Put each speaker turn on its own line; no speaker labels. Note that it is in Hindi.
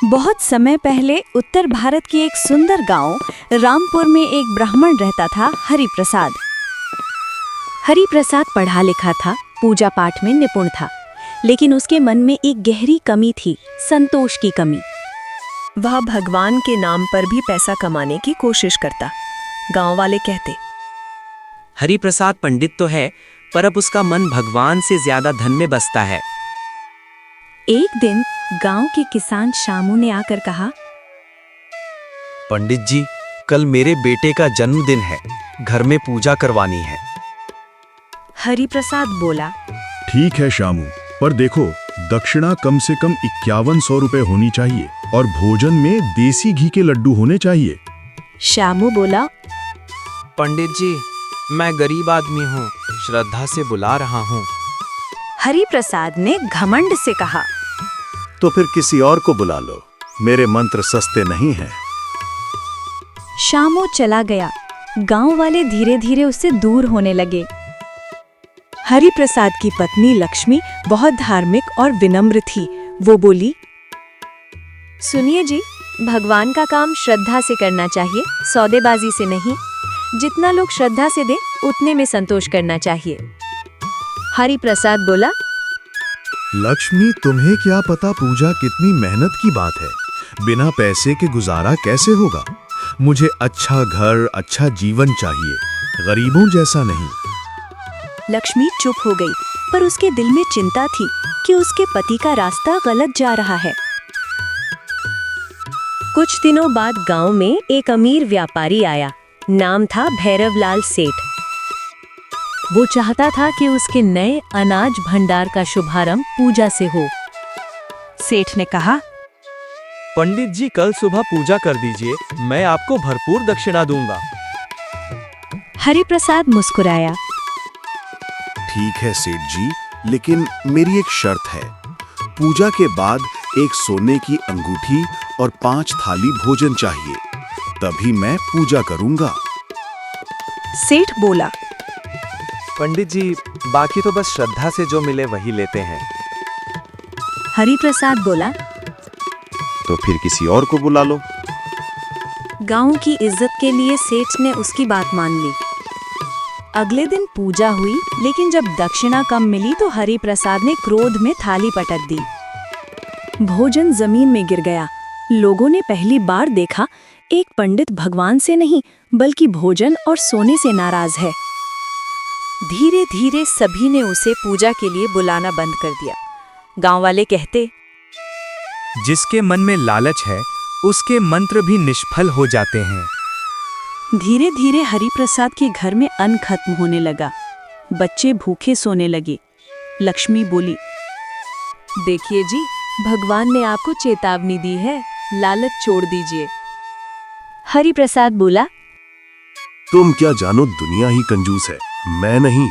बहुत समय पहले उत्तर भारत की एक सुंदर गांव रामपुर में एक ब्राह्मण रहता था, हरिप्रसाद। हरिप्रसाद पढ़ा लिखा था, पूजा पाठ में निपुण था, लेकिन उसके मन में एक गहरी कमी थी, संतोष की कमी।
वह भगवान के नाम पर भी पैसा कमाने की कोशिश करता। गांव वाले कहते,
हरिप्रसाद पंडित तो है, पर अब उसका मन भगवान से ज्यादा धन में बसता है।
एक दिन गांव के किसान शामू ने आकर कहा,
पंडित जी, कल मेरे बेटे का जन्मदिन है, घर में पूजा करवानी है।
हरिप्रसाद बोला,
ठीक है शामू, पर देखो दक्षिणा कम से कम 5100 रुपए होनी चाहिए और भोजन में देसी घी के लड्डू होने चाहिए।
शामू बोला,
पंडित जी, मैं गरीब आदमी हूँ, श्रद्धा से बुला रहा हूँ।
हरिप्रसाद ने घमंड से कहा,
तो फिर किसी और को बुला लो, मेरे मंत्र सस्ते नहीं हैं।
शामू चला गया। गांव वाले धीरे धीरे उससे दूर होने लगे। हरिप्रसाद की पत्नी लक्ष्मी बहुत धार्मिक और विनम्र थी। वो बोली, सुनिए जी, भगवान का काम श्रद्धा से करना चाहिए, सौदेबाजी से नहीं। जितना लोग श्रद्धा से दे, उतने में संतोष करना चाहिए। हरिप्रसाद बोला,
लक्ष्मी, तुम्हें क्या पता पूजा कितनी मेहनत की बात है। बिना पैसे के गुजारा कैसे होगा। मुझे अच्छा घर, अच्छा जीवन चाहिए, गरीबों जैसा नहीं।
लक्ष्मी चुप हो गई, पर उसके दिल में चिंता थी कि उसके पति का रास्ता गलत जा रहा है। कुछ दिनों बाद गांव में एक अमीर व्यापारी आया। नाम था भैरवलाल सेठ। वो चाहता था कि उसके नए अनाज भंडार का शुभारंभ पूजा से हो। सेठ ने कहा,
पंडित जी, कल सुबह पूजा कर दीजिए, मैं आपको भरपूर दक्षिणा दूंगा।
हरिप्रसाद मुस्कुराया।
ठीक है सेठ जी, लेकिन मेरी एक शर्त है। पूजा के बाद एक सोने की अंगूठी और 5 थाली भोजन चाहिए, तभी मैं पूजा करूंगा।
सेठ बोला,
पंडित जी, बाकी तो बस श्रद्धा से जो मिले वही लेते हैं।
हरिप्रसाद बोला,
तो फिर किसी और को बुला लो।
गांव की इज्जत के लिए सेठ ने उसकी बात मान ली। अगले दिन पूजा हुई, लेकिन जब दक्षिणा कम मिली तो हरिप्रसाद ने क्रोध में थाली पटक दी। भोजन जमीन में गिर गया। लोगों ने पहली बार देखा, एक पंडित भगवान से नहीं बल्कि भोजन और सोने से नाराज है। धीरे धीरे सभी ने उसे पूजा के लिए बुलाना बंद कर दिया। गांव वाले कहते,
जिसके मन में लालच है, उसके मंत्र भी निष्फल हो जाते हैं।
धीरे धीरे हरिप्रसाद के घर में अन्न खत्म होने लगा। बच्चे भूखे सोने लगे। लक्ष्मी बोली, देखिए जी, भगवान ने आपको चेतावनी दी है, लालच छोड़ दीजिए। हरिप्रसाद बोला,
तुम क्या जानो, दुनिया ही कंजूस है, मैं नहीं।